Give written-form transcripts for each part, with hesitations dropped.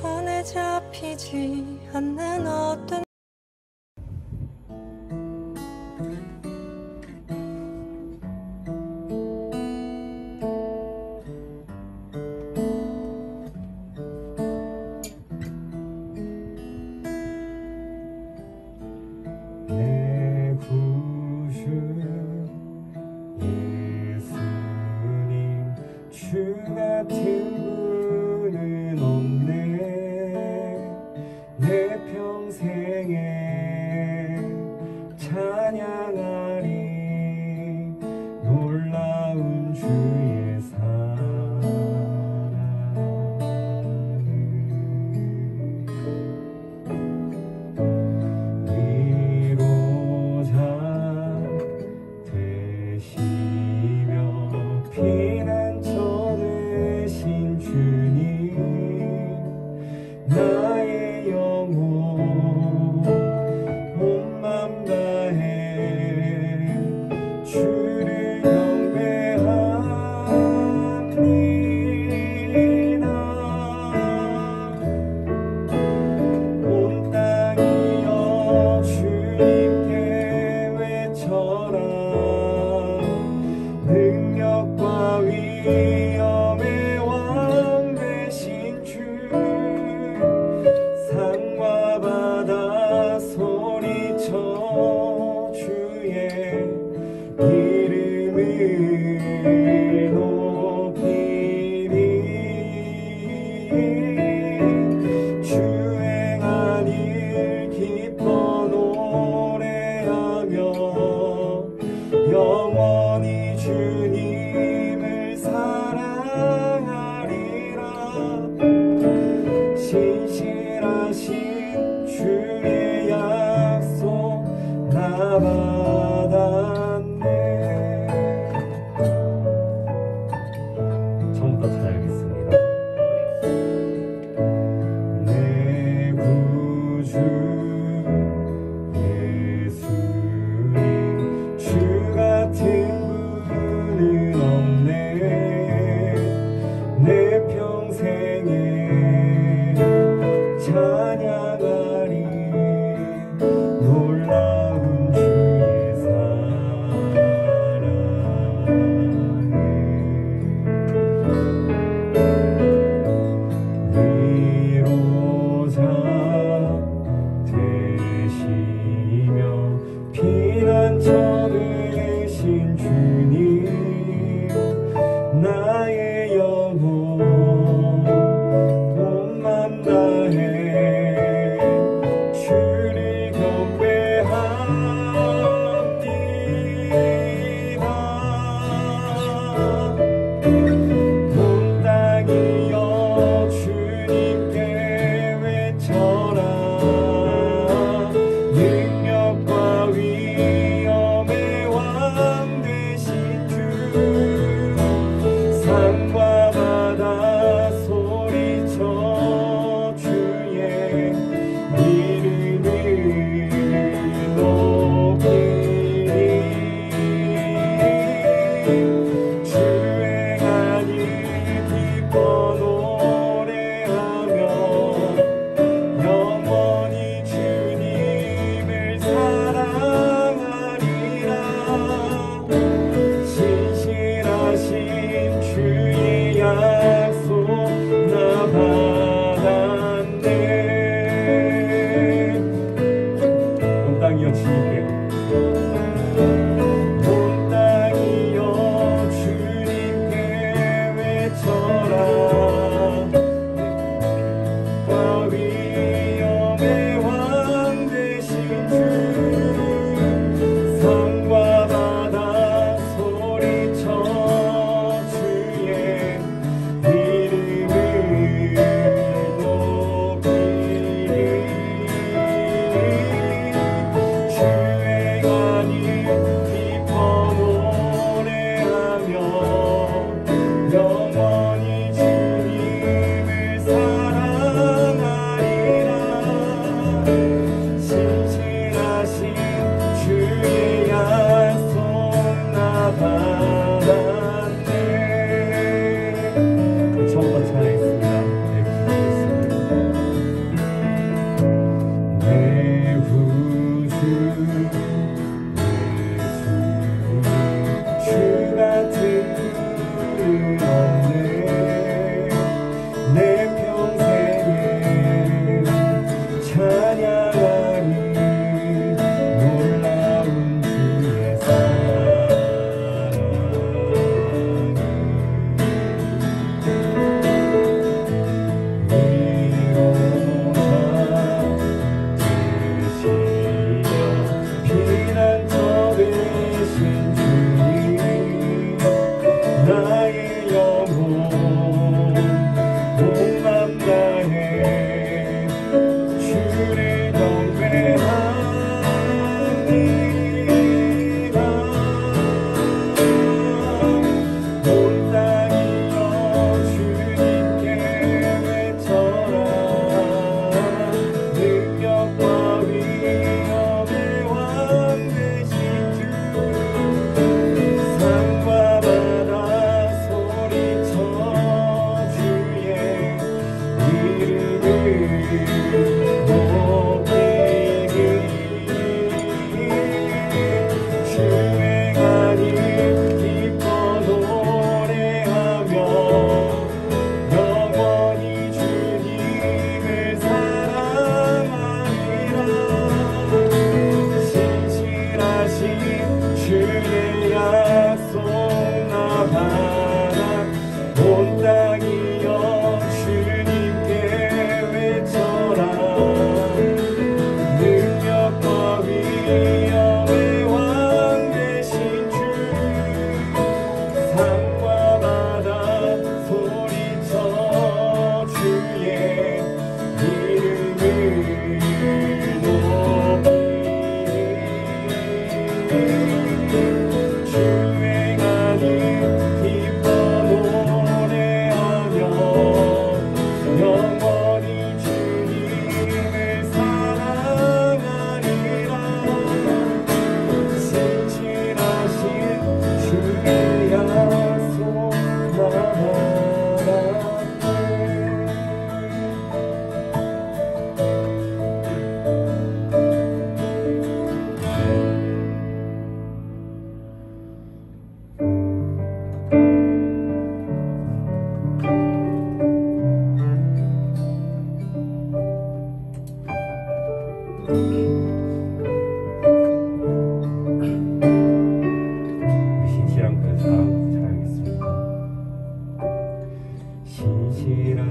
손에 잡히지 않는 어떤 내 구주 예수님 주 같은 분은 없네. 내 평생에 찬양하리 놀라운 주의 사랑을 위로자 되시며 피난처 되신 주님 나의 영혼 온 맘 다해 주를 경배합니다. 온 땅이여 주님께 외쳐라. 능력과 위엄의 왕 되신 주 산과 바다 소리쳐 주의 이름을 높이리. 주행한 일 기뻐 노래하며 영원히 주님을 사랑하리라. 신실하신 주의 약속 나 받았네. 처음부터 잘 알겠습니다. 내 구주 예수님 주 같은 분은 없네. 내 평생에 찬양하리 놀라운 주의 사랑을 위로자 되시며 피난처 되신 주님 나의 영혼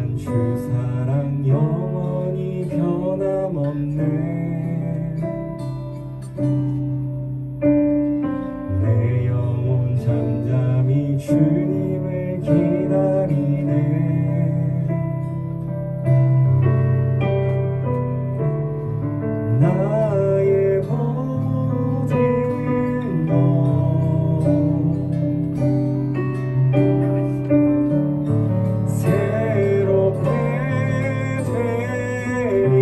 난 주 사랑 영원히 변함없네. 내 영혼 잠잠히 주님을 기다리네. 나의 모든 것 새롭게 되리.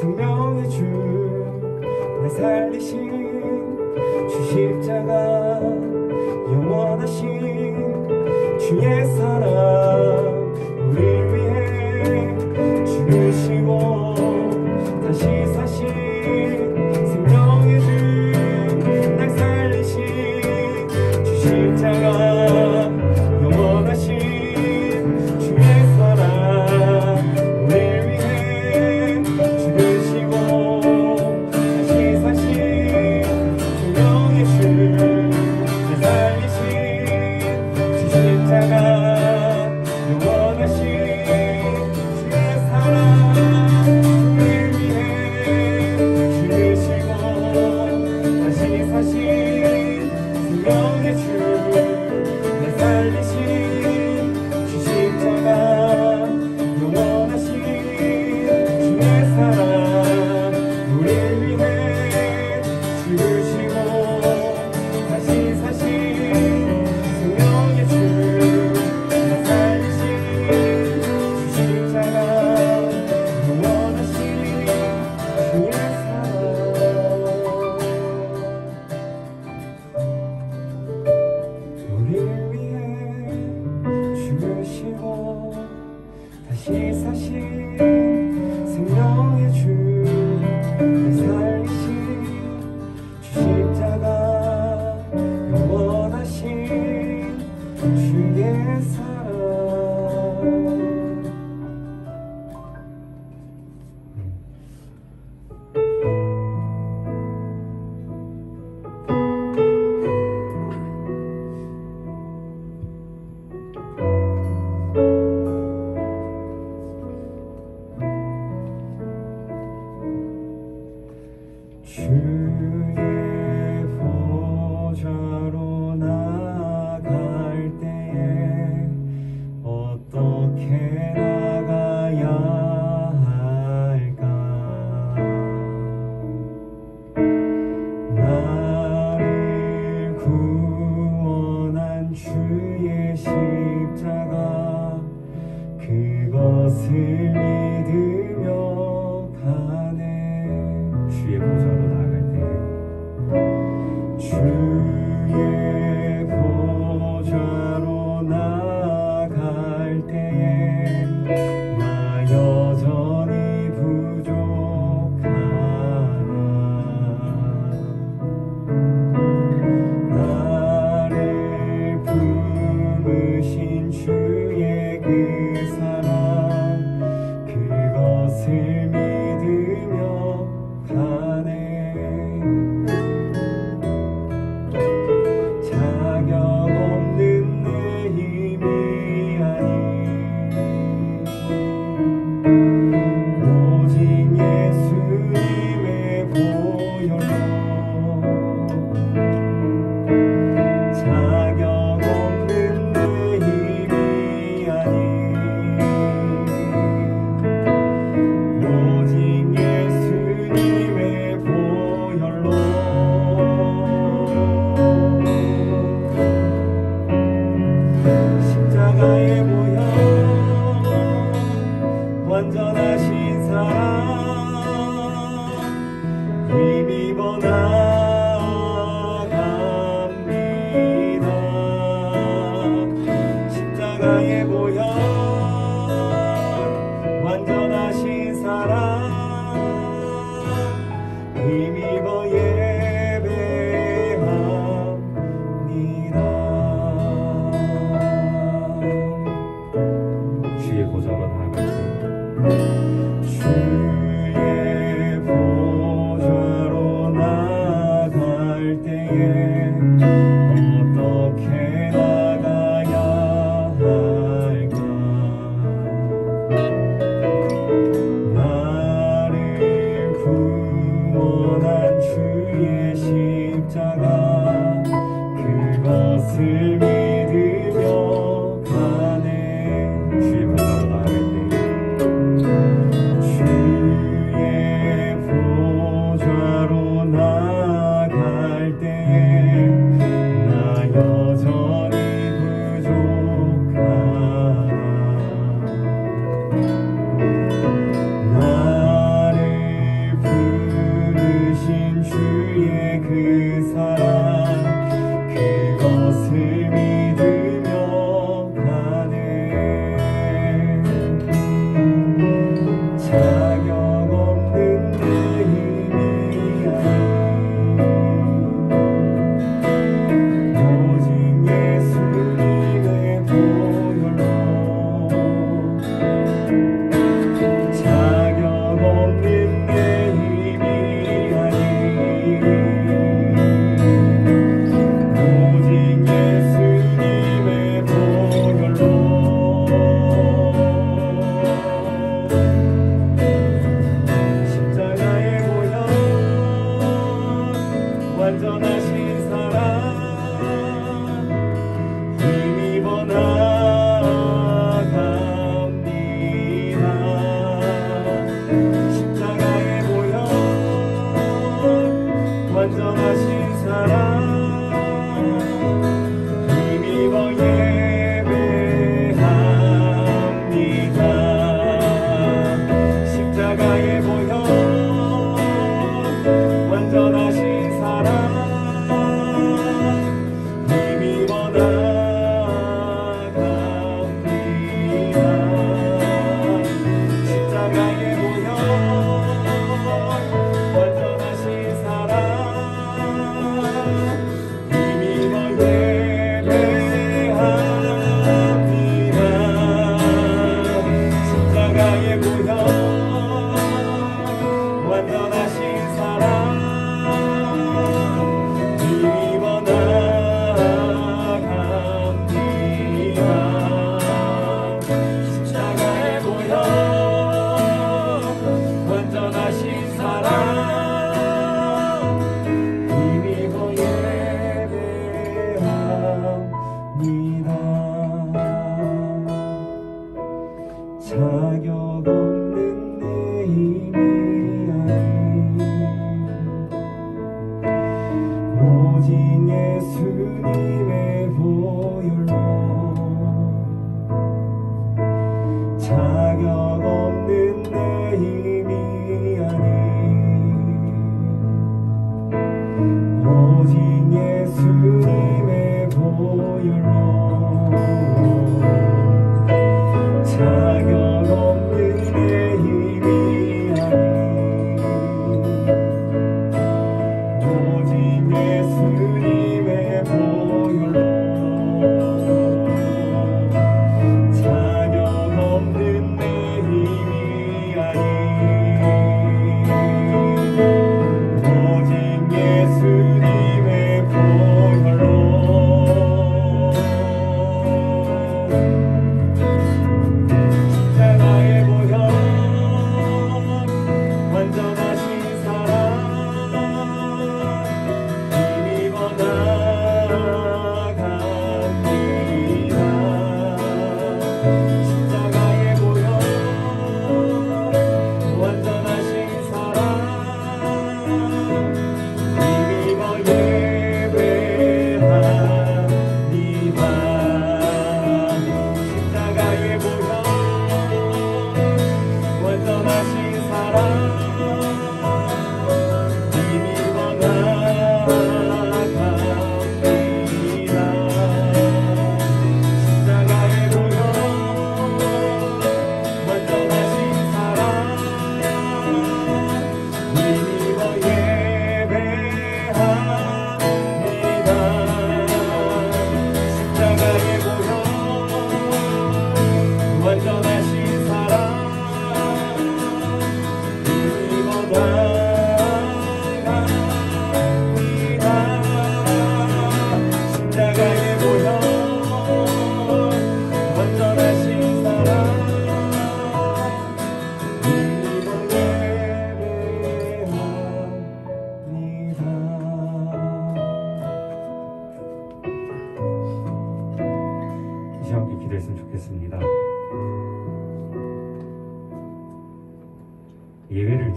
생명의 주날 살리신 주 십자가 영원하신 주의 사랑 우릴 위해 죽으시고 다시 사신 생명의 주날 살리신 주 십자가 영원하신 주의 사랑 우릴 위해 죽으시고 다시 사신 생명의 주날 살리신 주 십자가 영원하신 주의 사랑 우릴 위해 죽으시고 다시 사신 생명의 주날 살리신 주 십자가 영원하신 주의 사랑 우릴 위해 죽으시고 다시 사신 생명의 주날 살리신 주 십자가 영원하신 주의 사랑 우릴 위해 죽으시고 다시 사신 생명의 주날 살리신 주 십자가 영원하신 주의 사랑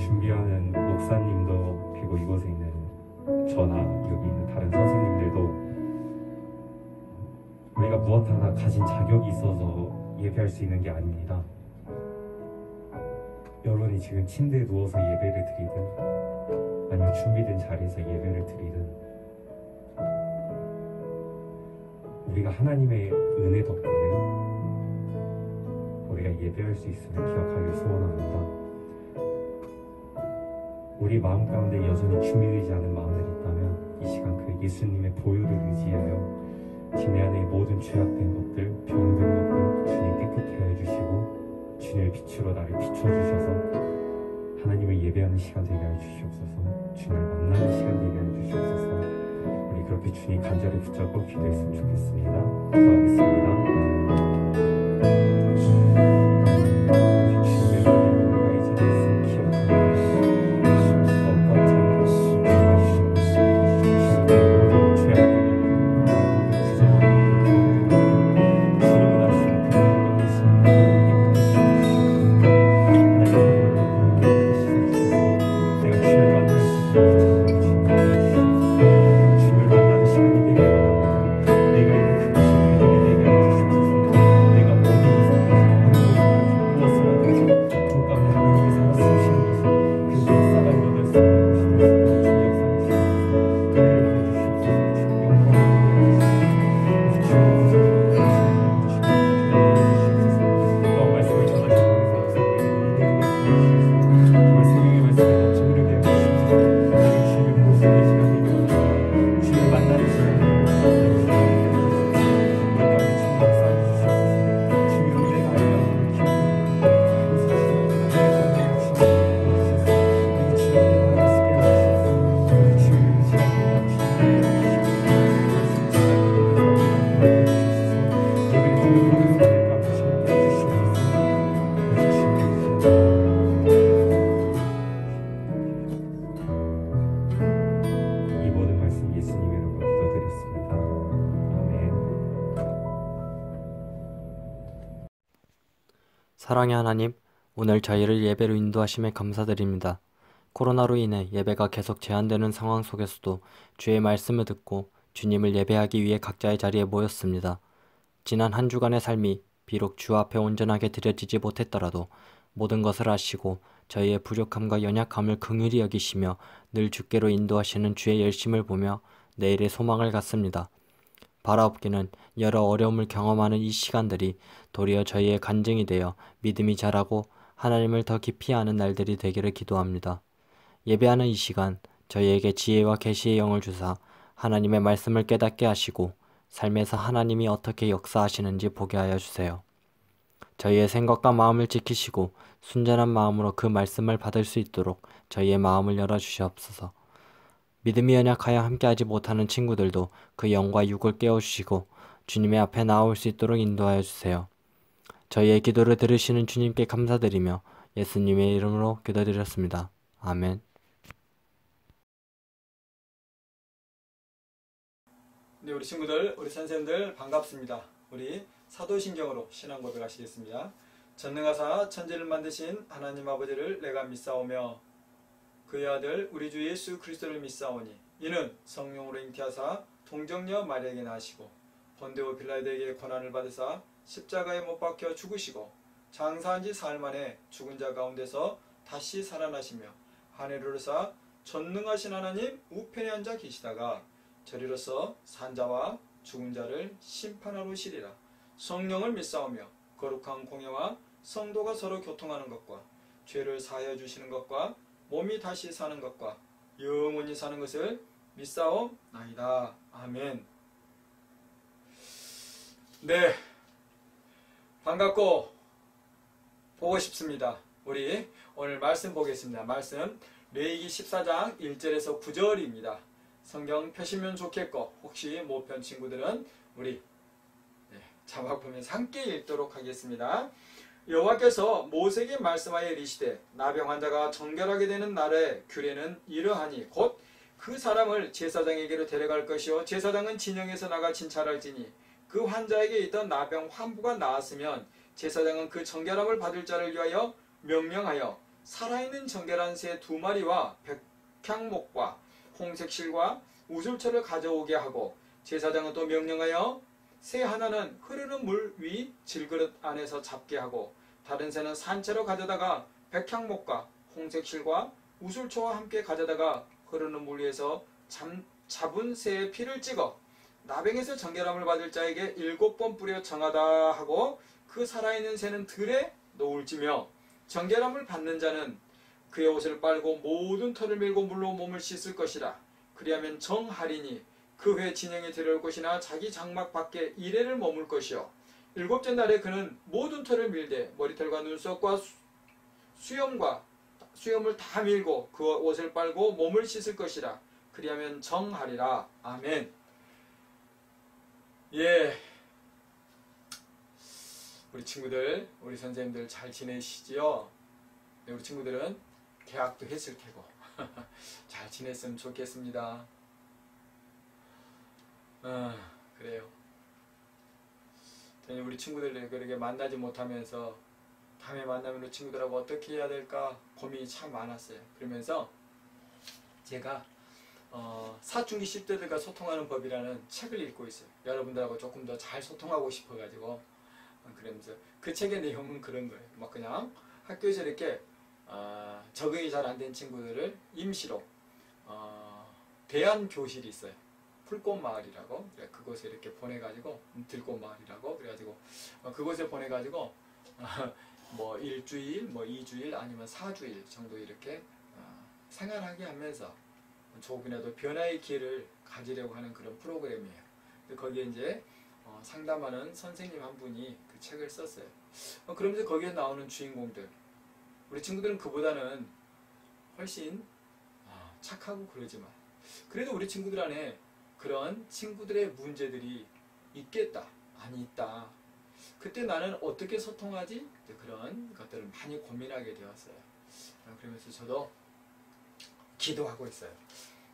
준비하는 목사님도, 그리고 이곳에 있는 저나 여기 있는 다른 선생님들도 우리가 무엇 하나 가진 자격이 있어서 예배할 수 있는 게 아닙니다. 여러분이 지금 침대에 누워서 예배를 드리든 아니면 준비된 자리에서 예배를 드리든 우리가 하나님의 은혜 덕분에 우리가 예배할 수 있음을 기억하길 소원합니다. 우리 마음 가운데 여전히 준비되지 않은 마음들이 있다면 이 시간 그 예수님의 보혈을 의지하여 지내 안의 모든 죄악된 것들, 병든 것들 주님 깨끗게 해주시고 주님의 빛으로 나를 비춰주셔서 하나님을 예배하는 시간 되게 하여 주시옵소서. 주님을 만나는 시간 되게 하여 주시옵소서. 우리 그렇게 주님 간절히 붙잡고 기도했으면 좋겠습니다. 기도하겠습니다. 사랑의 하나님, 오늘 저희를 예배로 인도하심에 감사드립니다. 코로나로 인해 예배가 계속 제한되는 상황 속에서도 주의 말씀을 듣고 주님을 예배하기 위해 각자의 자리에 모였습니다. 지난 한 주간의 삶이 비록 주 앞에 온전하게 드려지지 못했더라도 모든 것을 아시고 저희의 부족함과 연약함을 긍휼히 여기시며 늘 주께로 인도하시는 주의 열심을 보며 내일의 소망을 갖습니다. 바라옵기는 여러 어려움을 경험하는 이 시간들이 도리어 저희의 간증이 되어 믿음이 자라고 하나님을 더 깊이 아는 날들이 되기를 기도합니다. 예배하는 이 시간 저희에게 지혜와 계시의 영을 주사 하나님의 말씀을 깨닫게 하시고 삶에서 하나님이 어떻게 역사하시는지 보게 하여 주세요. 저희의 생각과 마음을 지키시고 순전한 마음으로 그 말씀을 받을 수 있도록 저희의 마음을 열어주시옵소서. 믿음이 연약하여 함께하지 못하는 친구들도 그 영과 육을 깨워주시고 주님의 앞에 나올 수 있도록 인도하여 주세요. 저희의 기도를 들으시는 주님께 감사드리며 예수님의 이름으로 기도드렸습니다. 아멘. 네, 우리 친구들, 우리 선생님들 반갑습니다. 우리 사도신경으로 신앙 고백하시겠습니다. 전능하사 천지를 만드신 하나님 아버지를 내가 믿사오며 그의 아들 우리 주 예수 그리스도를 믿사오니 이는 성령으로 잉태하사 동정녀 마리아에게 나시고 본데오 빌라도에게 고난을 받으사 십자가에 못 박혀 죽으시고 장사한 지 사흘 만에 죽은 자 가운데서 다시 살아나시며 하늘을 오르사 전능하신 하나님 우편에 앉아 계시다가 저리로서 산자와 죽은 자를 심판하러 오시리라. 성령을 믿사오며 거룩한 공예와 성도가 서로 교통하는 것과 죄를 사하여 주시는 것과 몸이 다시 사는 것과 영원히 사는 것을 믿사옵나이다. 아멘. 네, 반갑고 보고 싶습니다. 우리 오늘 말씀 보겠습니다. 말씀 레위기 14장 1절에서 9절입니다. 성경 펴시면 좋겠고 혹시 못 편 친구들은 우리 자막보면서 함께 읽도록 하겠습니다. 여호와께서 모세에게 말씀하여 이르시되 나병 환자가 정결하게 되는 날의 규례는 이러하니 곧 그 사람을 제사장에게로 데려갈 것이요 제사장은 진영에서 나가 진찰할지니 그 환자에게 있던 나병 환부가 나았으면 제사장은 그 정결함을 받을 자를 위하여 명령하여 살아있는 정결한 새 2마리와 백향목과 홍색실과 우슬초를 가져오게 하고 제사장은 또 명령하여 새 하나는 흐르는 물 위 질그릇 안에서 잡게 하고 다른 새는 산채로 가져다가 백향목과 홍색실과 우슬초와 함께 가져다가 흐르는 물 위에서 잡은 새의 피를 찍어 나병에서 정결함을 받을 자에게 7번 뿌려 정하다 하고 그 살아있는 새는 들에 놓을지며 정결함을 받는 자는 그의 옷을 빨고 모든 털을 밀고 물로 몸을 씻을 것이라. 그리하면 정하리니 그 후에 진영에 들어올 것이나 자기 장막 밖에 이래를 머물 것이요 7째 날에 그는 모든 털을 밀되 머리털과 눈썹과 수염을 다 밀고 그 옷을 빨고 몸을 씻을 것이라. 그리하면 정하리라. 아멘. 예, 우리 친구들, 우리 선생님들 잘 지내시지요? 네, 우리 친구들은 개학도 했을 테고 잘 지냈으면 좋겠습니다. 그래요. 우리 친구들 그렇게 만나지 못하면서 다음에 만나면 우리 친구들하고 어떻게 해야 될까 고민이 참 많았어요. 그러면서 제가 사춘기 10대들과 소통하는 법이라는 책을 읽고 있어요. 여러분들하고 조금 더 잘 소통하고 싶어가지고 그러면서 그 책의 내용은 그런 거예요. 막 그냥 학교에서 이렇게 적응이 잘 안 된 친구들을 임시로 대안 교실이 있어요. 풀꽃마을이라고 그곳에 이렇게 보내가지고 들꽃마을이라고 그래가지고 그곳에 보내가지고 뭐 일주일, 뭐 2주일 아니면 4주일 정도 이렇게 생활하게 하면서 조금이라도 변화의 기회를 가지려고 하는 그런 프로그램이에요. 거기에 이제 상담하는 선생님 한 분이 그 책을 썼어요. 그러면서 거기에 나오는 주인공들, 우리 친구들은 그보다는 훨씬 착하고 그러지만 그래도 우리 친구들 안에 그런 친구들의 문제들이 있겠다, 많이 있다. 그때 나는 어떻게 소통하지? 그런 것들을 많이 고민하게 되었어요. 그러면서 저도 기도하고 있어요.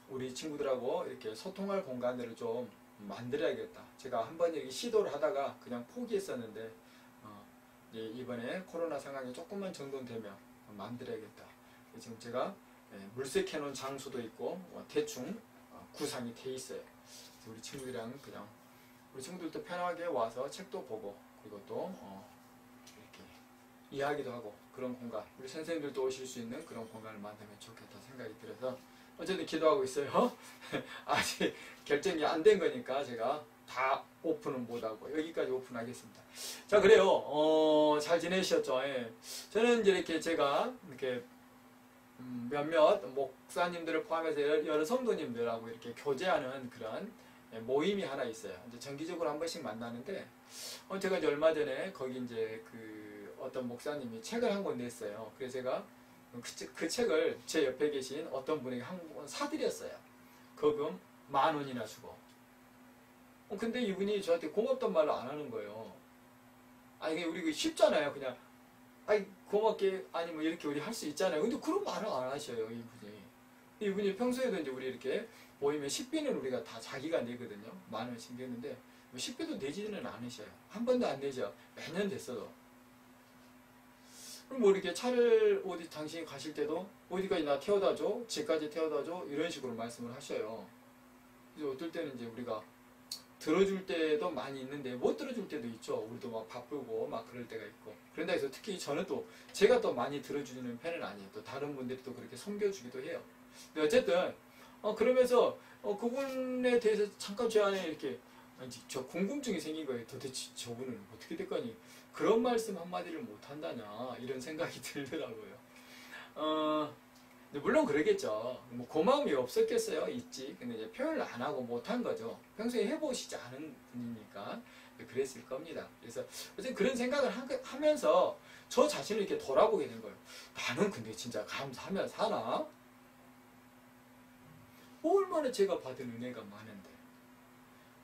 우리 친구들하고 이렇게 소통할 공간들을 좀 만들어야겠다. 제가 한번 여기 시도를 하다가 그냥 포기했었는데 이번에 코로나 상황이 조금만 정돈되면 만들어야겠다. 지금 제가 물색 해놓은 장소도 있고 대충 구상이 돼 있어요. 우리 친구들이랑 그냥 우리 친구들도 편하게 와서 책도 보고 그리고 또 이렇게 이야기도 하고 그런 공간, 우리 선생님들도 오실 수 있는 그런 공간을 만들면 좋겠다 생각이 들어서 어쨌든 기도하고 있어요. 아직 결정이 안 된 거니까 제가 다 오픈은 못하고 여기까지 오픈하겠습니다. 자, 그래요. 잘 지내셨죠? 예. 저는 이제 이렇게 제가 이렇게 몇몇 목사님들을 포함해서 여러 성도님들하고 이렇게 교제하는 그런 모임이 하나 있어요. 이제 정기적으로 한 번씩 만나는데 제가 이제 얼마 전에 거기 이제 그 어떤 목사님이 책을 한 권 냈어요. 그래서 제가 그 책을 제 옆에 계신 어떤 분에게 한 권 사드렸어요. 거금 10,000원이나 주고. 근데 이분이 저한테 고맙단 말을 안 하는 거예요. 아니 우리 그 쉽잖아요. 그냥 아니 고맙게 아니 뭐 이렇게 우리 할 수 있잖아요. 근데 그런 말을 안 하셔요, 이분이 평소에도 이제 우리 이렇게 모이면 식비는 우리가 다 자기가 내거든요. 10,000원씩 내는데 식비도 내지는 않으셔요. 한 번도 안 내죠. 매년 됐어도. 그럼 뭐 이렇게 차를 어디 당신이 가실 때도 어디까지 나 태워다 줘, 집까지 태워다 줘 이런 식으로 말씀을 하셔요. 그래서 어떨 때는 이제 우리가 들어줄 때도 많이 있는데 못 들어줄 때도 있죠. 우리도 막 바쁘고 막 그럴 때가 있고. 그런다 해서 특히 저는 또 제가 또 많이 들어주는 편은 아니에요. 또 다른 분들이 또 그렇게 섬겨주기도 해요. 근데 어쨌든 그러면서 그분에 대해서 잠깐 제 안에 이렇게 저 궁금증이 생긴 거예요. 도대체 저분은 어떻게 됐거니 그런 말씀 한마디를 못한다냐 이런 생각이 들더라고요. 물론 그러겠죠. 뭐 고마움이 없었겠어요? 있지. 근데 이제 표현을 안 하고 못한 거죠. 평소에 해보시지 않은 분이니까 그랬을 겁니다. 그래서 어쨌든 그런 생각을 하면서 저 자신을 이렇게 돌아보게 된 거예요. 나는 근데 진짜 감사하면 사나? 얼마나 제가 받은 은혜가 많은데,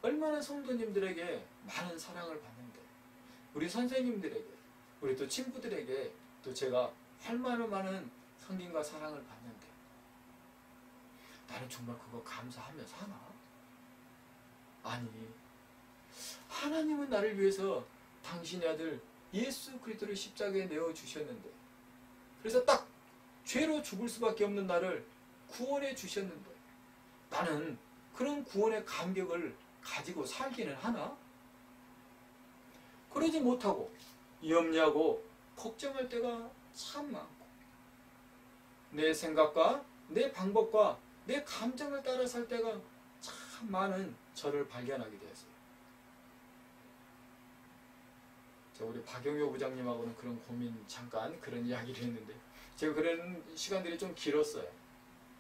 얼마나 성도님들에게 많은 사랑을 받는데, 우리 선생님들에게, 우리 또 친구들에게 또 제가 할 만한 많은 성김과 사랑을 받는데 나는 정말 그거 감사하며 사나? 아니, 하나님은 나를 위해서 당신의 아들 예수 그리스도를 십자가에 내어주셨는데, 그래서 딱 죄로 죽을 수밖에 없는 나를 구원해 주셨는데 나는 그런 구원의 감격을 가지고 살기는 하나? 그러지 못하고 염려하고 걱정할 때가 참 많고 내 생각과 내 방법과 내 감정을 따라 살 때가 참 많은 저를 발견하게 되었어요. 우리 박영효 부장님하고는 그런 고민 잠깐 그런 이야기를 했는데 제가 그런 시간들이 좀 길었어요.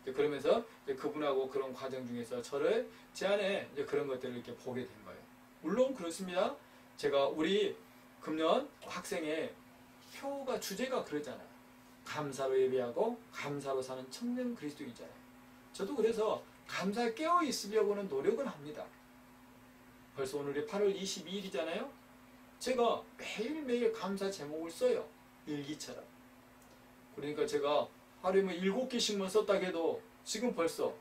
그러면서 그분하고 그런 과정 중에서 제 안에 그런 것들을 이렇게 보게 된 거예요. 물론 그렇습니다. 제가 우리 금년 학생의 표가 주제가 그러잖아요. 감사로 예배하고 감사로 사는 청년 그리스도이잖아요. 저도 그래서 감사에 깨어 있으려고는 노력은 합니다. 벌써 오늘이 8월 22일이잖아요. 제가 매일매일 감사 제목을 써요. 일기처럼. 그러니까 제가 하루에 7개씩만 썼다고 해도 지금 벌써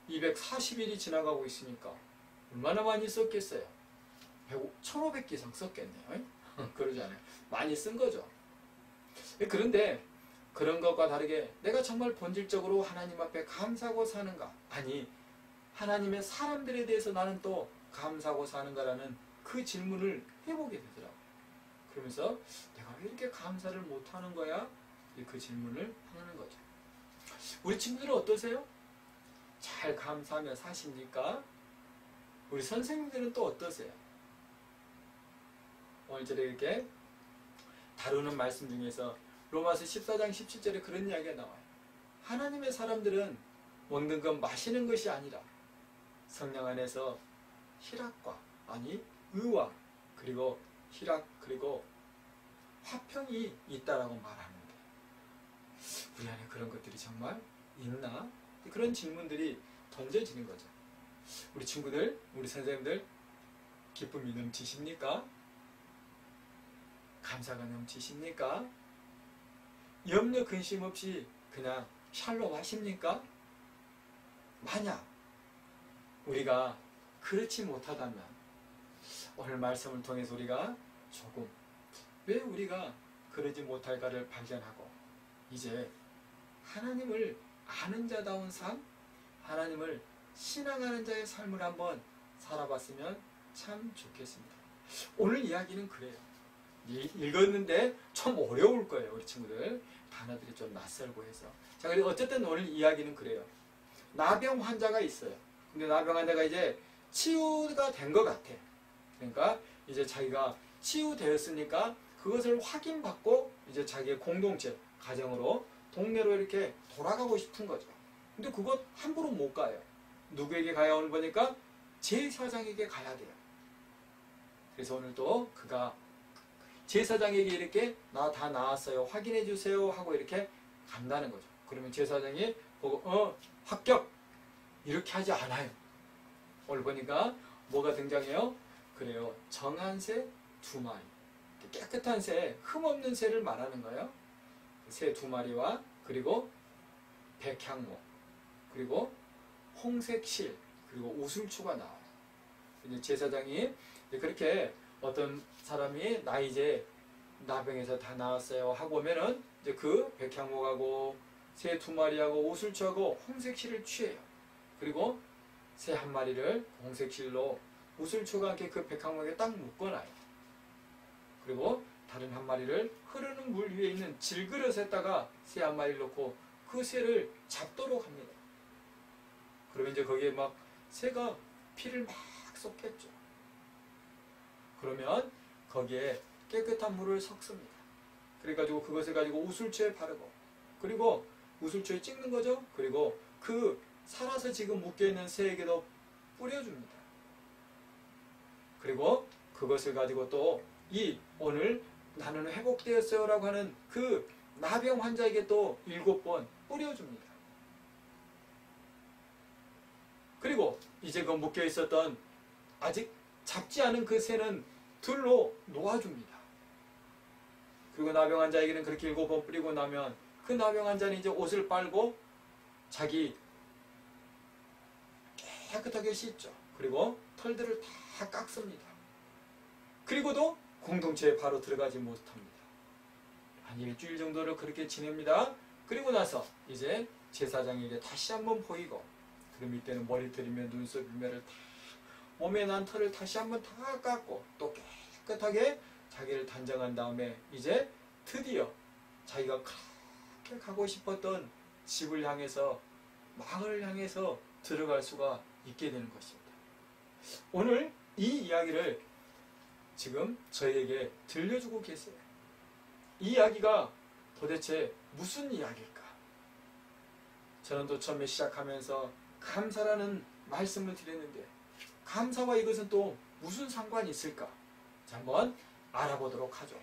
240일이 지나가고 있으니까 얼마나 많이 썼겠어요. 1500개 이상 썼겠네요. 그러잖아요. 많이 쓴 거죠. 그런데 그런 것과 다르게 내가 정말 본질적으로 하나님 앞에 감사하고 사는가? 아니 하나님의 사람들에 대해서 나는 또 감사하고 사는가라는 그 질문을 해보게 되더라고요. 그러면서 내가 왜 이렇게 감사를 못하는 거야? 그 질문을 하는 거죠. 우리 친구들은 어떠세요? 잘 감사하며 사십니까? 우리 선생님들은 또 어떠세요? 오늘 저를 이렇게 다루는 말씀 중에서 로마서 14장 17절에 그런 이야기가 나와요. 하나님의 사람들은 먹는 것 마시는 것이 아니라 성령 안에서 희락과 의와 그리고 희락 그리고 화평이 있다라고 말하는데 우리 안에 그런 것들이 정말 있나? 그런 질문들이 던져지는 거죠. 우리 친구들, 우리 선생님들 기쁨이 넘치십니까? 감사가 넘치십니까? 염려 근심 없이 그냥 샬롬 하십니까? 만약 우리가 그렇지 못하다면 오늘 말씀을 통해서 우리가 조금 왜 우리가 그러지 못할까를 발견하고 이제 하나님을 아는 자다운 삶, 하나님을 신앙하는 자의 삶을 한번 살아봤으면 참 좋겠습니다. 오늘 이야기는 그래요. 읽었는데 좀 어려울 거예요. 우리 친구들 단어들이 좀 낯설고 해서 자, 그래서 어쨌든 오늘 이야기는 그래요. 나병 환자가 있어요. 근데 나병 환자가 이제 치유가 된 것 같아. 그러니까 이제 자기가 치유되었으니까 그것을 확인받고 이제 자기의 공동체, 가정으로, 동네로 이렇게 돌아가고 싶은 거죠. 근데 그것 함부로 못 가요. 누구에게 가야 오늘 보니까 제사장에게 가야 돼요. 그래서 오늘 또 그가 제사장에게 이렇게 나 다 나았어요. 확인해 주세요 하고 이렇게 간다는 거죠. 그러면 제사장이 보고 합격! 이렇게 하지 않아요. 오늘 보니까 뭐가 등장해요? 그래요. 정한 새 2마리. 깨끗한 새, 흠없는 새를 말하는 거예요. 새 2마리와 그리고 백향목, 그리고 홍색실, 그리고 우슬초가 나와요. 이제 제사장이 그렇게 어떤 사람이 나 이제 나병에서 다 나았어요 하고 오면은 이제 그 백향목하고 새 2마리하고 우슬초하고 홍색실을 취해요. 그리고 새 1마리를 홍색실로 우슬초가 함께 그 백향목에 딱 묶어놔요. 그리고 다른 1마리를 흐르는 물 위에 있는 질그릇에다가 새 1마리를 넣고 그 새를 잡도록 합니다. 그러면 이제 거기에 막 새가 피를 막 쏟겠죠. 그러면 거기에 깨끗한 물을 섞습니다. 그래가지고 그것을 가지고 우슬초에 바르고 그리고 우슬초에 찍는 거죠. 그리고 그 살아서 지금 묶여있는 새에게도 뿌려줍니다. 그리고 그것을 가지고 또 이 오늘 나는 회복되었어요 라고 하는 그 나병 환자에게 또 7번 뿌려줍니다. 그리고 이제 그 묶여있었던 아직 잡지 않은 그 새는 들로 놓아줍니다. 그리고 나병 환자에게는 그렇게 7번 뿌리고 나면 그 나병 환자는 이제 옷을 빨고 자기 깨끗하게 씻죠. 그리고 털들을 다 깎습니다. 그리고도 공동체에 바로 들어가지 못합니다. 한 일주일 정도를 그렇게 지냅니다. 그리고 나서 이제 제사장에게 다시 한번 보이고, 그럼 이때는 머리털이며 눈썹이며를 다, 몸에 난 털을 다시 한번 다 깎고 또 깨끗하게 자기를 단정한 다음에 이제 드디어 자기가 그렇게 가고 싶었던 집을 향해서, 마을을 향해서 들어갈 수가 있게 되는 것입니다. 오늘 이 이야기를 지금 저희에게 들려주고 계세요. 이 이야기가 도대체 무슨 이야기일까? 저는 또 처음에 시작하면서 감사라는 말씀을 드렸는데, 감사와 이것은 또 무슨 상관이 있을까? 자, 한번 알아보도록 하죠.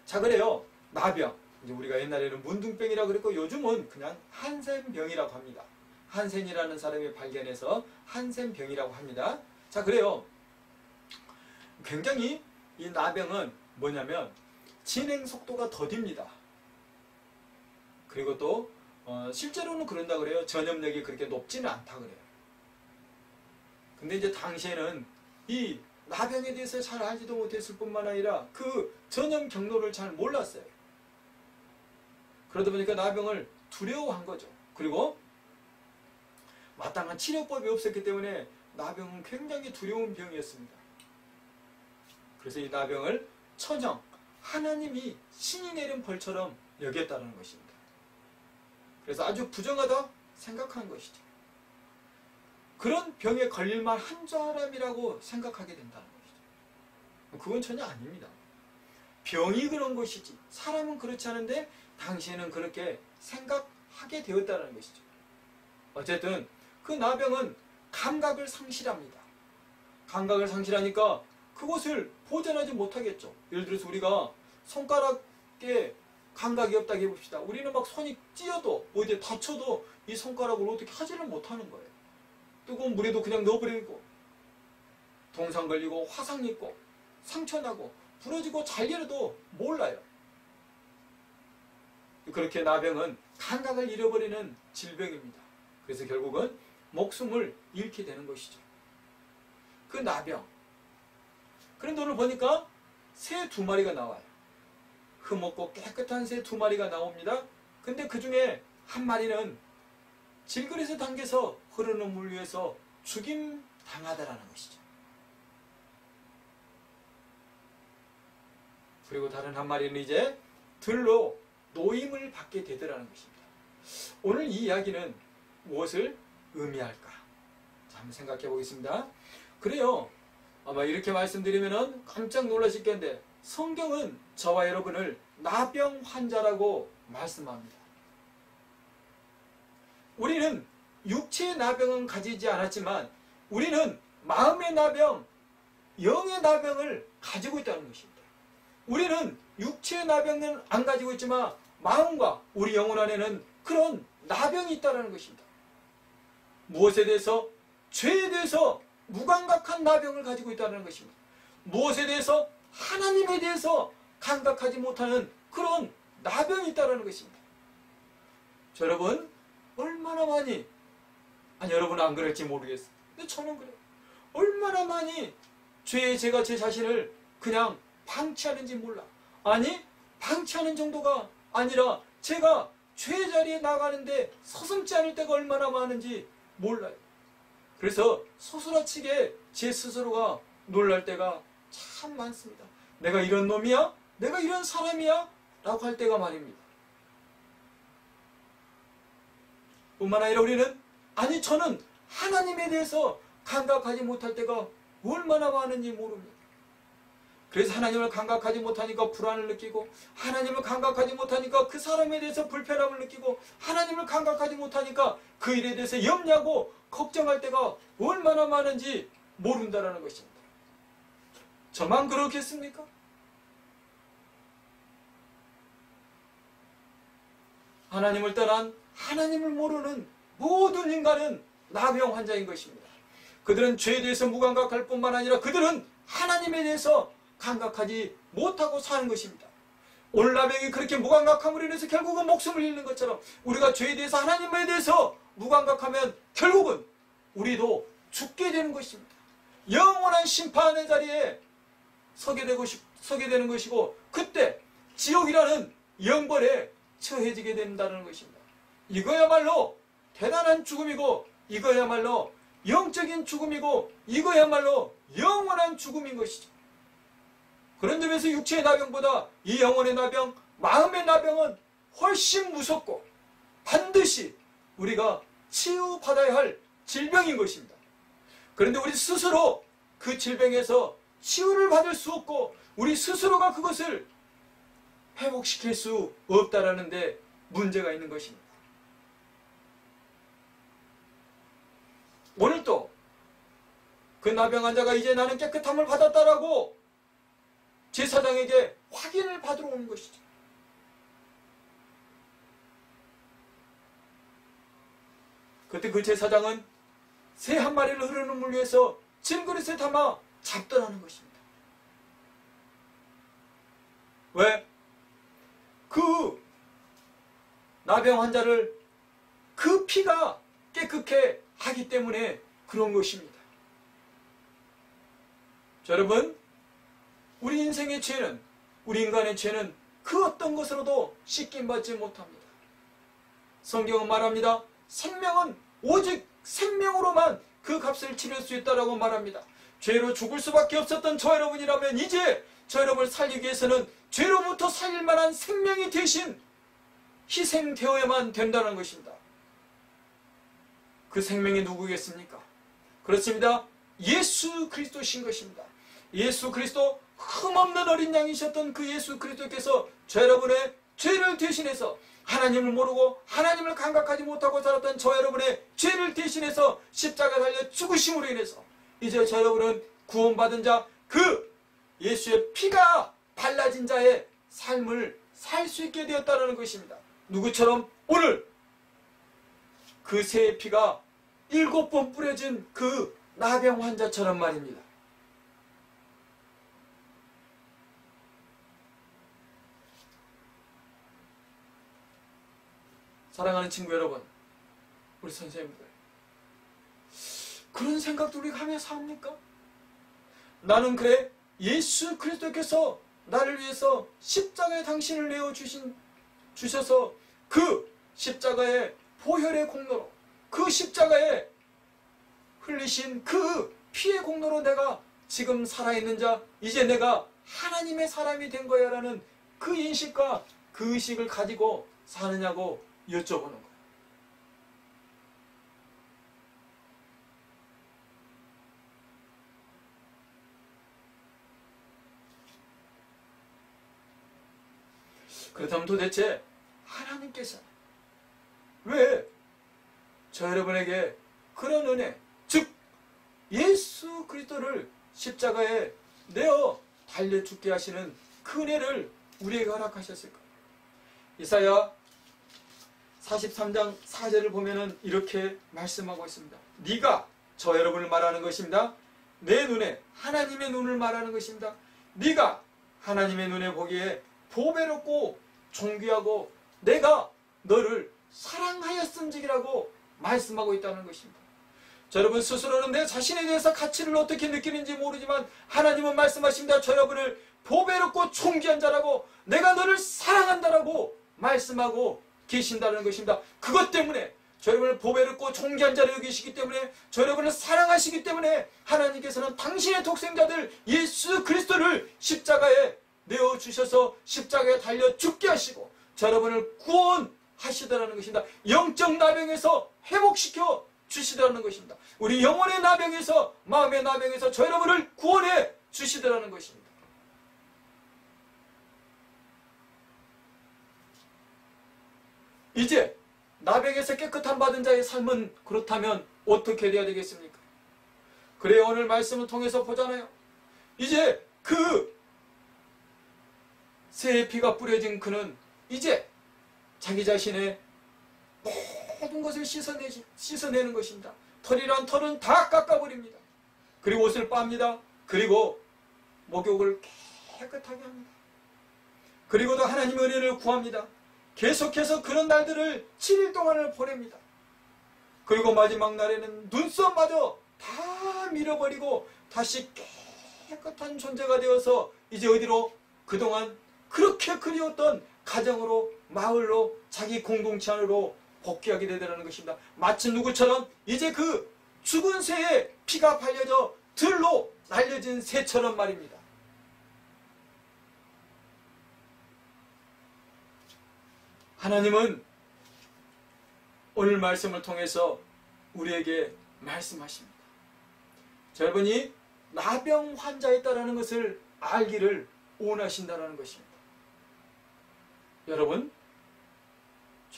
자, 그래요. 나병. 이제 우리가 옛날에는 문둥병이라고 그랬고 요즘은 그냥 한센병이라고 합니다. 한센이라는 사람이 발견해서 한센병이라고 합니다. 자, 그래요. 굉장히 이 나병은 뭐냐면 진행 속도가 더딥니다. 그리고 또 실제로는 그런다 그래요. 전염력이 그렇게 높지는 않다 그래요. 근데 이제 당시에는 이 나병에 대해서 잘 알지도 못했을 뿐만 아니라 그 전염 경로를 잘 몰랐어요. 그러다 보니까 나병을 두려워한 거죠. 그리고 마땅한 치료법이 없었기 때문에 나병은 굉장히 두려운 병이었습니다. 그래서 이 나병을 천형, 하나님이 신이 내린 벌처럼 여겼다는 것입니다. 그래서 아주 부정하다 생각한 것이죠. 그런 병에 걸릴만 한 사람이라고 생각하게 된다는 것이죠. 그건 전혀 아닙니다. 병이 그런 것이지 사람은 그렇지 않은데 당시에는 그렇게 생각하게 되었다는 것이죠. 어쨌든 그 나병은 감각을 상실합니다. 감각을 상실하니까 그것을 보존하지 못하겠죠. 예를 들어서 우리가 손가락에 감각이 없다고 해봅시다. 우리는 막 손이 찧어도 어디에 다쳐도 이 손가락을 어떻게 하지를 못하는 거예요. 뜨거운 물에도 그냥 넣어버리고 동상 걸리고 화상 입고 상처 나고 부러지고 잘려도 몰라요. 그렇게 나병은 감각을 잃어버리는 질병입니다. 그래서 결국은 목숨을 잃게 되는 것이죠. 그 나병. 그런데 오늘 보니까 새 2마리가 나와요. 흠없고 깨끗한 새 2마리가 나옵니다. 근데 그 중에 한 마리는 질그릇에 담겨서 흐르는 물 위에서 죽임 당하다라는 것이죠. 그리고 다른 한 마리는 이제 들로 노임을 받게 되더라는 것입니다. 오늘 이 이야기는 무엇을 의미할까? 자, 한번 생각해 보겠습니다. 그래요. 아마 이렇게 말씀드리면 깜짝 놀라시겠는데 성경은 저와 여러분을 나병 환자라고 말씀합니다. 우리는 육체의 나병은 가지지 않았지만 우리는 마음의 나병, 영의 나병을 가지고 있다는 것입니다. 우리는 육체의 나병은 안 가지고 있지만 마음과 우리 영혼 안에는 그런 나병이 있다는 것입니다. 무엇에 대해서? 죄에 대해서 무감각한 나병을 가지고 있다는 것입니다. 무엇에 대해서? 하나님에 대해서 감각하지 못하는 그런 나병이 있다는 것입니다. 여러분 얼마나 많이, 아니 여러분은 안 그럴지 모르겠어요. 근데 저는 그래요. 얼마나 많이 제가 제 자신을 그냥 방치하는지 몰라. 아니 방치하는 정도가 아니라 제가 죄 자리에 나가는데 서슴지 않을 때가 얼마나 많은지 몰라요. 그래서 소스라치게 제 스스로가 놀랄 때가 참 많습니다. 내가 이런 놈이야? 내가 이런 사람이야? 라고 할 때가 말입니다. 뿐만 아니라 우리는, 아니 저는 하나님에 대해서 감각하지 못할 때가 얼마나 많은지 모릅니다. 그래서 하나님을 감각하지 못하니까 불안을 느끼고, 하나님을 감각하지 못하니까 그 사람에 대해서 불편함을 느끼고, 하나님을 감각하지 못하니까 그 일에 대해서 염려하고 걱정할 때가 얼마나 많은지 모른다는 것입니다. 저만 그렇겠습니까? 하나님을 떠난, 하나님을 모르는 모든 인간은 나병 환자인 것입니다. 그들은 죄에 대해서 무감각할 뿐만 아니라 그들은 하나님에 대해서 감각하지 못하고 사는 것입니다. 오늘 나병이 그렇게 무감각함으로 인해서 결국은 목숨을 잃는 것처럼 우리가 죄에 대해서 하나님에 대해서 무감각하면 결국은 우리도 죽게 되는 것입니다. 영원한 심판의 자리에 서게 되는 것이고, 그때 지옥이라는 영벌에 처해지게 된다는 것입니다. 이거야말로 대단한 죽음이고, 이거야말로 영적인 죽음이고, 이거야말로 영원한 죽음인 것이죠. 그런 점에서 육체의 나병보다 이 영혼의 나병, 마음의 나병은 훨씬 무섭고 반드시 우리가 치유받아야 할 질병인 것입니다. 그런데 우리 스스로 그 질병에서 치유를 받을 수 없고 우리 스스로가 그것을 회복시킬 수 없다라는 데 문제가 있는 것입니다. 오늘 또 그 나병 환자가 이제 나는 깨끗함을 받았다라고 제사장에게 확인을 받으러 오는 것이죠. 그때 그 제사장은 새 한 마리를 흐르는 물 위에서 질그릇에 담아 잡더라는 것입니다. 왜? 그 나병 환자를 그 피가 깨끗해 하기 때문에 그런 것입니다. 자, 여러분, 우리 인생의 죄는, 우리 인간의 죄는 그 어떤 것으로도 씻김받지 못합니다. 성경은 말합니다. 생명은 오직 생명으로만 그 값을 치를 수 있다라고 말합니다. 죄로 죽을 수밖에 없었던 저 여러분이라면 이제 저 여러분을 살리기 위해서는 죄로부터 살릴 만한 생명이 대신 희생되어야만 된다는 것입니다. 그 생명이 누구겠습니까? 그렇습니다. 예수 그리스도신 것입니다. 예수 그리스도, 흠없는 어린 양이셨던 그 예수 그리스도께서 저 여러분의 죄를 대신해서, 하나님을 모르고 하나님을 감각하지 못하고 살았던 저 여러분의 죄를 대신해서 십자가에 달려 죽으심으로 인해서 이제 저 여러분은 구원받은 자, 그 예수의 피가 발라진 자의 삶을 살 수 있게 되었다는 것입니다. 누구처럼? 오늘 그 새의 피가 7번 뿌려진 그 나병 환자처럼 말입니다. 사랑하는 친구 여러분, 우리 선생님들, 그런 생각도 우리가 하면서 합니까? 나는 그래, 예수 그리스도께서 나를 위해서 십자가에 당신을 주셔서 그 십자가의 보혈의 공로로, 그 십자가에 흘리신 그 피의 공로로 내가 지금 살아있는 자, 이제 내가 하나님의 사람이 된 거야 라는 그 인식과 그 의식을 가지고 사느냐고 여쭤보는 거예요. 그렇다면 도대체 하나님께서 왜 저 여러분에게 그런 은혜, 즉 예수 그리스도를 십자가에 내어 달려 죽게 하시는 그 은혜를 우리에게 허락하셨을까? 이사야 43장 4절을 보면은 이렇게 말씀하고 있습니다. 네가, 저 여러분을 말하는 것입니다. 내 눈에, 하나님의 눈을 말하는 것입니다. 네가 하나님의 눈에 보기에 보배롭고 존귀하고 내가 너를 사랑하였음직이라고 말씀하고 있다는 것입니다. 저 여러분 스스로는 내 자신에 대해서 가치를 어떻게 느끼는지 모르지만 하나님은 말씀하십니다. 저 여러분을 보배롭고 존귀한 자라고, 내가 너를 사랑한다라고 말씀하고 계신다는 것입니다. 그것 때문에 저 여러분을 보배롭고 존귀한 자로 여기시기 때문에, 저 여러분을 사랑하시기 때문에 하나님께서는 당신의 독생자들 예수 그리스도를 십자가에 내어주셔서 십자가에 달려 죽게 하시고 저 여러분을 구원하시더라는 것입니다. 영적 나병에서 회복시켜 주시더라는 것입니다. 우리 영혼의 나병에서, 마음의 나병에서 저 여러분을 구원해 주시더라는 것입니다. 이제 나병에서 깨끗함 받은 자의 삶은 그렇다면 어떻게 돼야 되겠습니까? 그래요, 오늘 말씀을 통해서 보잖아요. 이제 그 새의 피가 뿌려진 그는 이제 자기 자신의 모든 것을 씻어내는 것입니다. 털이란 털은 다 깎아버립니다. 그리고 옷을 빱니다. 그리고 목욕을 깨끗하게 합니다. 그리고도 하나님의 은혜를 구합니다. 계속해서 그런 날들을 7일 동안을 보냅니다. 그리고 마지막 날에는 눈썹마저 다 밀어버리고 다시 깨끗한 존재가 되어서 이제 어디로? 그동안 그렇게 그리웠던 가정으로 마을로 자기 공동체 안으로 복귀하게 되더라는 것입니다. 마치 누구처럼 이제 그 죽은 새의 피가 발려져 들로 날려진 새처럼 말입니다. 하나님은 오늘 말씀을 통해서 우리에게 말씀하십니다. 여러분이 나병 환자였다는 것을 알기를 원하신다는 것입니다.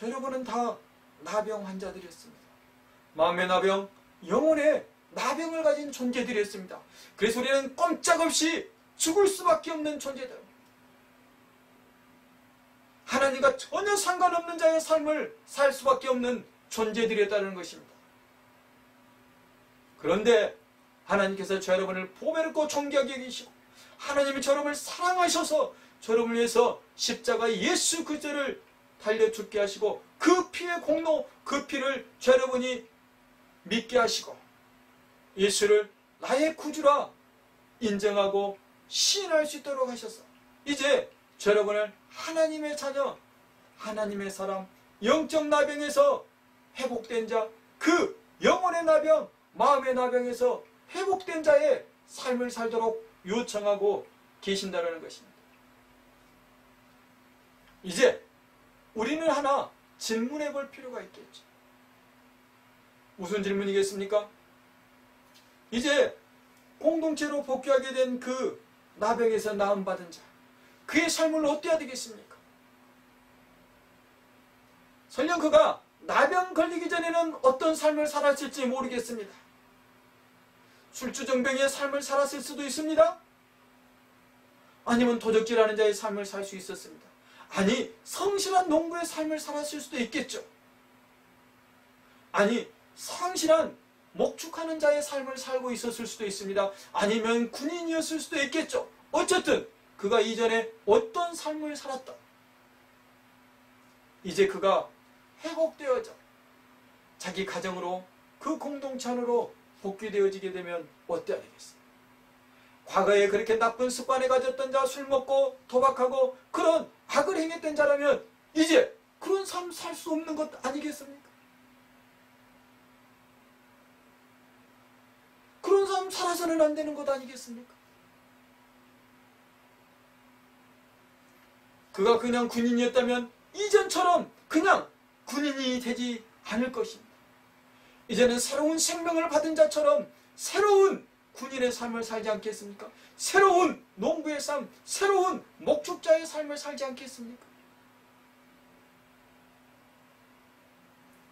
여러분은 다 나병 환자들이었습니다. 마음의 나병, 영혼의 나병을 가진 존재들이었습니다. 그래서 우리는 꼼짝없이 죽을 수밖에 없는 존재들, 하나님과 전혀 상관없는 자의 삶을 살 수밖에 없는 존재들이었다는 것입니다. 그런데 하나님께서 저 여러분을 보배롭고 존귀하게 여기시고 하나님이 저 여러분을 사랑하셔서 저 여러분을 위해서 십자가 예수 그리스도를 달려 죽게 하시고 그 피의 공로, 그 피를 저 여러분이 믿게 하시고 예수를 나의 구주라 인정하고 시인할 수 있도록 하셔서 이제 저 여러분을 하나님의 자녀, 하나님의 사람, 영적 나병에서 회복된 자, 그 영혼의 나병, 마음의 나병에서 회복된 자의 삶을 살도록 요청하고 계신다는 것입니다. 이제 우리는 하나 질문해 볼 필요가 있겠죠. 무슨 질문이겠습니까? 이제 공동체로 복귀하게 된 그 나병에서 나음받은 자, 그의 삶을 어때야 되겠습니까? 설령 그가 나병 걸리기 전에는 어떤 삶을 살았을지 모르겠습니다. 술주정뱅이의 삶을 살았을 수도 있습니다. 아니면 도적질하는 자의 삶을 살 수 있었습니다. 아니, 성실한 농부의 삶을 살았을 수도 있겠죠. 아니, 성실한 목축하는 자의 삶을 살고 있었을 수도 있습니다. 아니면 군인이었을 수도 있겠죠. 어쨌든 그가 이전에 어떤 삶을 살았다. 이제 그가 회복되어져 자기 가정으로 그 공동체 안으로 복귀되어지게 되면 어때야 되겠습니까? 과거에 그렇게 나쁜 습관에 가졌던 자, 술 먹고 도박하고 그런 악을 행했던 자라면 이제 그런 삶 살 수 없는 것 아니겠습니까? 그런 삶 살아서는 안 되는 것 아니겠습니까? 그가 그냥 군인이었다면 이전처럼 그냥 군인이 되지 않을 것입니다. 이제는 새로운 생명을 받은 자처럼 새로운 군인의 삶을 살지 않겠습니까? 새로운 농부의 삶, 새로운 목축자의 삶을 살지 않겠습니까?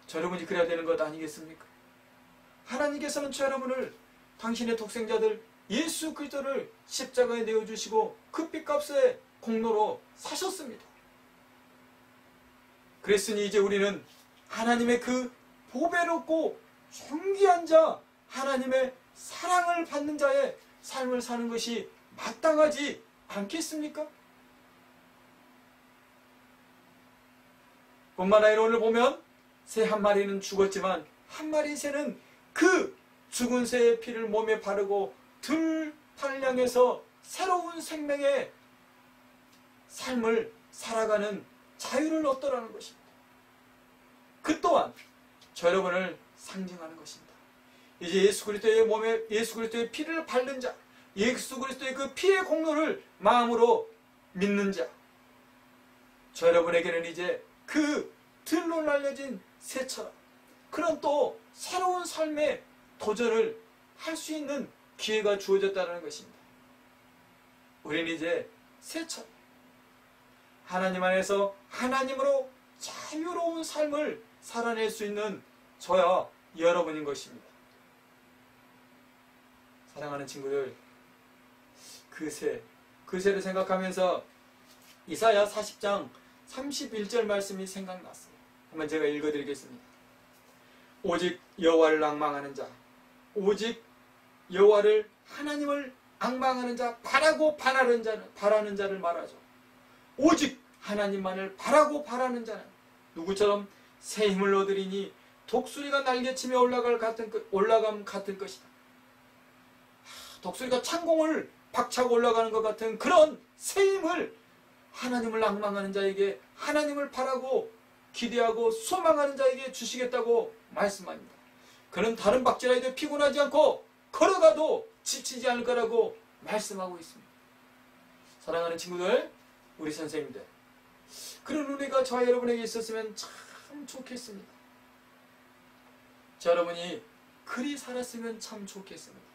저 여러분이 그래야 되는 것 아니겠습니까? 하나님께서는 저 여러분을 당신의 독생자들 예수 그리스도를 십자가에 내어주시고 그 핏값의 공로로 사셨습니다. 그랬으니 이제 우리는 하나님의 그 보배롭고 존귀한 자, 하나님의 사랑을 받는 자의 삶을 사는 것이 마땅하지 않겠습니까? 뿐만 아니라 오늘 보면 새 한 마리는 죽었지만 한 마리 새는 그 죽은 새의 피를 몸에 바르고 들판량에서 새로운 생명의 삶을 살아가는 자유를 얻더라는 것입니다. 그 또한 저 여러분을 상징하는 것입니다. 이제 예수 그리스도의 몸에 예수 그리스도의 피를 바른 자, 예수 그리스도의 그 피의 공로를 마음으로 믿는 자, 저 여러분에게는 이제 그 들로 날려진 새처럼 그런 또 새로운 삶의 도전을 할 수 있는 기회가 주어졌다는 것입니다. 우리는 이제 새처럼 하나님 안에서 하나님으로 자유로운 삶을 살아낼 수 있는 저와 여러분인 것입니다. 사랑하는 친구들, 그 새를 생각하면서 이사야 40장 31절 말씀이 생각났어요. 한번 제가 읽어드리겠습니다. 오직 여호와를 앙망하는 자, 오직 여호와를 하나님을 앙망하는 자, 바라고 바라는 자를 말하죠. 오직 하나님만을 바라고 바라는 자는 누구처럼 새 힘을 얻으리니 독수리가 날개치며 올라감 같을 것이다. 독수리가 창공을 박차고 올라가는 것 같은 그런 새 힘을 하나님을 낭망하는 자에게, 하나님을 바라고 기대하고 소망하는 자에게 주시겠다고 말씀합니다. 그는 다른 박질하여도 피곤하지 않고 걸어가도 지치지 않을 거라고 말씀하고 있습니다. 사랑하는 친구들, 우리 선생님들, 그런 은혜가 저와 여러분에게 있었으면 참 좋겠습니다. 저 여러분이 그리 살았으면 참 좋겠습니다.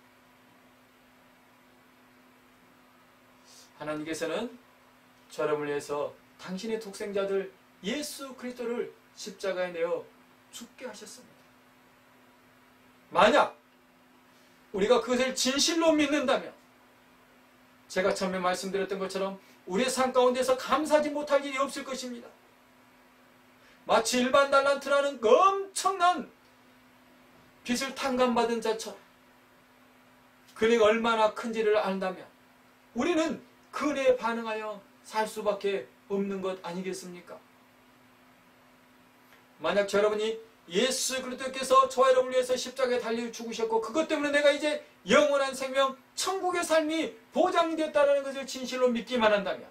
하나님께서는 저 여러분을 위해서 당신의 독생자들 예수 그리스도를 십자가에 내어 죽게 하셨습니다. 만약 우리가 그것을 진실로 믿는다면, 제가 처음에 말씀드렸던 것처럼 우리의 삶 가운데서 감사하지 못할 일이 없을 것입니다. 마치 일반 달란트라는 엄청난 빚을 탕감받은 자처럼 그네가 얼마나 큰지를 안다면 우리는 그 은혜에 반응하여 살 수밖에 없는 것 아니겠습니까? 만약 여러분이 예수 그리스도께서 저와 여러분을 위해서 십자가에 달려 죽으셨고 그것 때문에 내가 이제 영원한 생명, 천국의 삶이 보장됐다는 것을 진실로 믿기만 한다면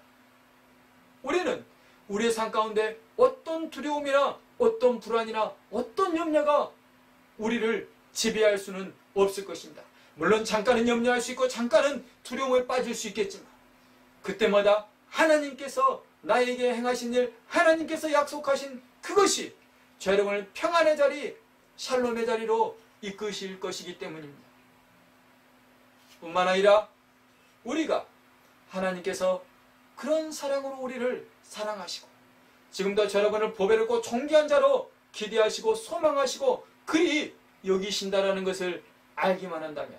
우리는 우리의 삶 가운데 어떤 두려움이나 어떤 불안이나 어떤 염려가 우리를 지배할 수는 없을 것입니다. 물론 잠깐은 염려할 수 있고 잠깐은 두려움에 빠질 수 있겠지만 그때마다 하나님께서 나에게 행하신 일, 하나님께서 약속하신 그것이 저 여러분을 평안의 자리, 샬롬의 자리로 이끄실 것이기 때문입니다. 뿐만 아니라 우리가 하나님께서 그런 사랑으로 우리를 사랑하시고 지금도 저 여러분을 보배롭고 존귀한 자로 기대하시고 소망하시고 그리 여기신다라는 것을 알기만 한다면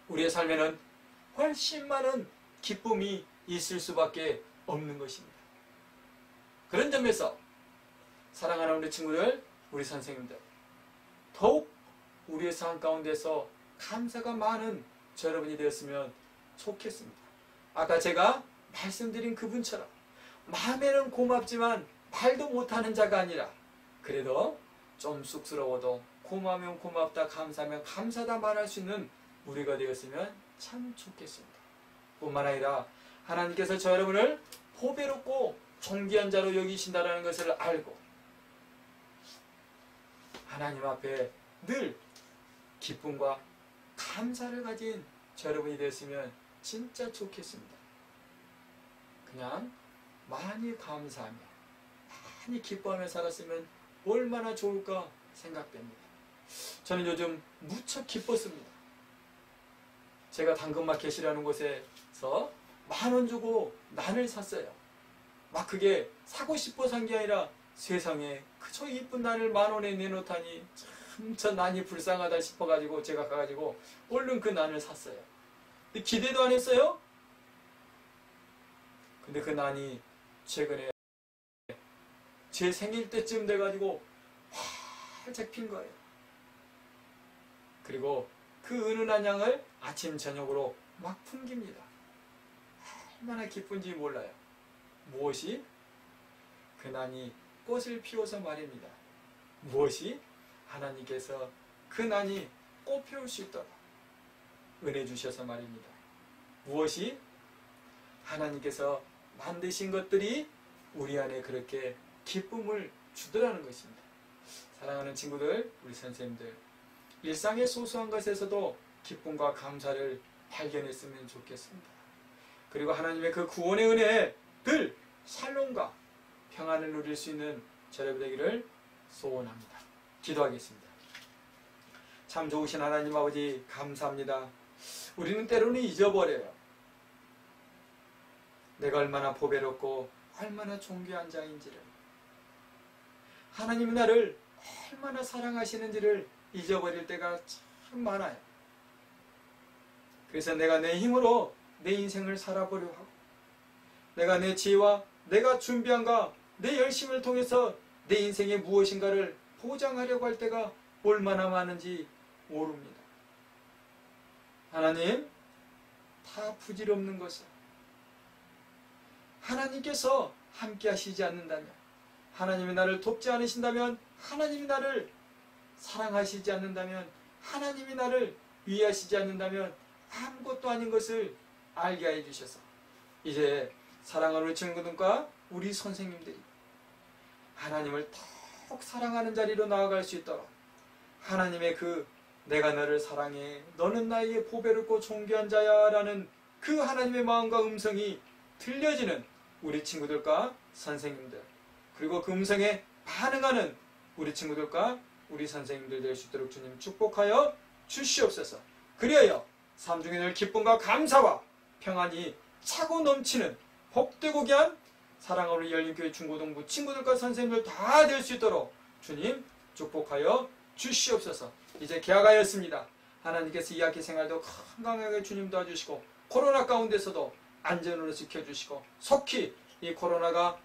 우리의 삶에는 훨씬 많은 기쁨이 있을 수밖에 없는 것입니다. 그런 점에서 사랑하는 우리 친구들, 우리 선생님들, 더욱 우리의 삶 가운데서 감사가 많은 저 여러분이 되었으면 좋겠습니다. 아까 제가 말씀드린 그분처럼 마음에는 고맙지만 말도 못하는 자가 아니라 그래도 좀 쑥스러워도 고마우면 고맙다, 감사하면 감사다 말할 수 있는 우리가 되었으면 참 좋겠습니다. 뿐만 아니라 하나님께서 저 여러분을 보배롭고 존귀한 자로 여기신다는 것을 알고 하나님 앞에 늘 기쁨과 감사를 가진 저 여러분이 되었으면 진짜 좋겠습니다. 그냥 많이 감사하며 많이 기뻐하며 살았으면 얼마나 좋을까 생각됩니다. 저는 요즘 무척 기뻤습니다. 제가 당근마켓이라는 곳에서 10,000원 주고 난을 샀어요. 막 그게 사고 싶어 산 게 아니라 세상에 그저 이쁜 난을 10,000원에 내놓다니 참 저 난이 불쌍하다 싶어가지고 제가 가가지고 얼른 그 난을 샀어요. 근데 기대도 안 했어요. 근데 그 난이 최근에 제 생일 때쯤 돼가지고 활짝 핀 거예요. 그리고 그 은은한 향을 아침 저녁으로 막 풍깁니다. 얼마나 기쁜지 몰라요. 무엇이? 그 난이 꽃을 피워서 말입니다. 무엇이? 하나님께서 그 난이 꽃 피울 수 있도록 은혜 주셔서 말입니다. 무엇이? 하나님께서 만드신 것들이 우리 안에 그렇게 기쁨을 주더라는 것입니다. 사랑하는 친구들, 우리 선생님들, 일상의 소소한 것에서도 기쁨과 감사를 발견했으면 좋겠습니다. 그리고 하나님의 그 구원의 은혜에 늘 샬롬과 평안을 누릴 수 있는 저를 되기를 소원합니다. 기도하겠습니다. 참 좋으신 하나님 아버지 감사합니다. 우리는 때로는 잊어버려요. 내가 얼마나 보배롭고 얼마나 존귀한 자인지를, 하나님이 나를 얼마나 사랑하시는지를 잊어버릴 때가 참 많아요. 그래서 내가 내 힘으로 내 인생을 살아보려 하고 내가 내 지혜와 내가 준비한가 내 열심을 통해서 내 인생의 무엇인가를 보장하려고 할 때가 얼마나 많은지 모릅니다. 하나님, 다 부질없는 것을 하나님께서 함께 하시지 않는다면, 하나님이 나를 돕지 않으신다면, 하나님이 나를 사랑하시지 않는다면, 하나님이 나를 위하시지 않는다면 아무것도 아닌 것을 알게 해 주셔서 이제 사랑하는 우리 친구들과 우리 선생님들이 하나님을 더욱 사랑하는 자리로 나아갈 수 있도록 하나님의 그 내가 너를 사랑해 너는 나에게 보배롭고 존귀한 자야 라는 그 하나님의 마음과 음성이 들려지는 우리 친구들과 선생님들, 그리고 그 음성에 반응하는 우리 친구들과 우리 선생님들 될 수 있도록 주님 축복하여 주시옵소서. 그리하여 삶 중에 늘 기쁨과 감사와 평안이 차고 넘치는 복되고 귀한 사랑하는 열린교회 중고등부 친구들과 선생님들 다 될 수 있도록 주님 축복하여 주시옵소서. 이제 개학하였습니다. 하나님께서 이 학기 생활도 건강하게 주님 도와주시고 코로나 가운데서도 안전으로 지켜주시고 속히 이 코로나가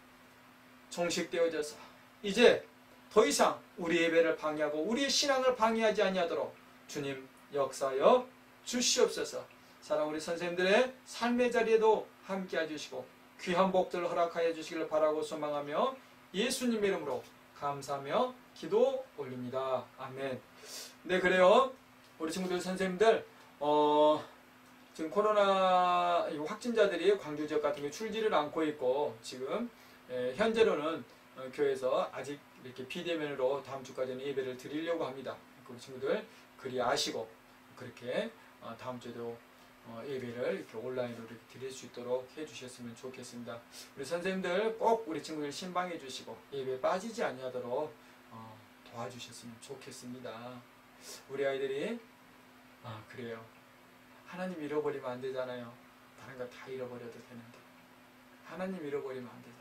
종식되어져서 이제 더 이상 우리 예배를 방해하고 우리의 신앙을 방해하지 아니하도록 주님 역사하여 주시옵소서. 사랑 우리 선생님들의 삶의 자리에도 함께 해주시고 귀한 복들을 허락하여 주시기를 바라고 소망하며 예수님의 이름으로 감사하며 기도 올립니다. 아멘. 네, 그래요. 우리 친구들 선생님들 지금 코로나 확진자들이 광주 지역 같은 게 줄지를 않고 있고 지금 현재로는 교회에서 아직 이렇게 비대면으로 다음 주까지는 예배를 드리려고 합니다. 우리 친구들 그리 아시고 그렇게 다음 주에도 예배를 이렇게 온라인으로 이렇게 드릴 수 있도록 해주셨으면 좋겠습니다. 우리 선생님들 꼭 우리 친구들 신방해 주시고 예배에 빠지지 아니하도록 도와주셨으면 좋겠습니다. 우리 아이들이 그래요. 하나님 잃어버리면 안 되잖아요. 다른 거 다 잃어버려도 되는데 하나님 잃어버리면 안 되잖아요.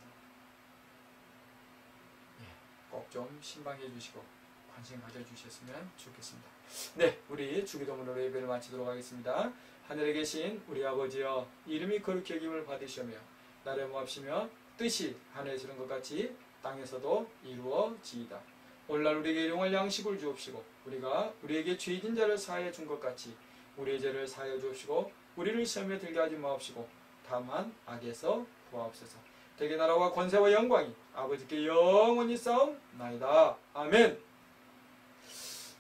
꼭 좀 신방해 주시고 관심 가져주셨으면 좋겠습니다. 네, 우리 주기도문으로 예배를 마치도록 하겠습니다. 하늘에 계신 우리 아버지여, 이름이 거룩히 여김을 받으시며 나를 모합시며 뜻이 하늘에서 이룬 것 같이 땅에서도 이루어지이다. 오늘날 우리에게 일용할 양식을 주옵시고 우리가 우리에게 죄진 자를 사하여 준 것 같이 우리의 죄를 사하여 주옵시고 우리를 시험에 들게 하지 마옵시고 다만 악에서 구하옵소서. 대개 나라와 권세와 영광이 아버지께 영원히 싸움나이다. 아멘.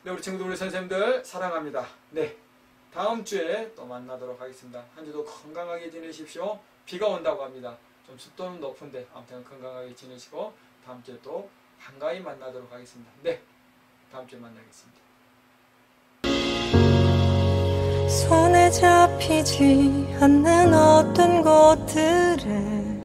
네, 우리 친구들 우리 선생님들 사랑합니다. 네, 다음 주에 또 만나도록 하겠습니다. 한 주도 건강하게 지내십시오. 비가 온다고 합니다. 좀 습도는 높은데 아무튼 건강하게 지내시고 다음 주에 또 한가히 만나도록 하겠습니다. 네, 다음 주에 만나겠습니다. 손에 잡히지 않는 어떤 것들에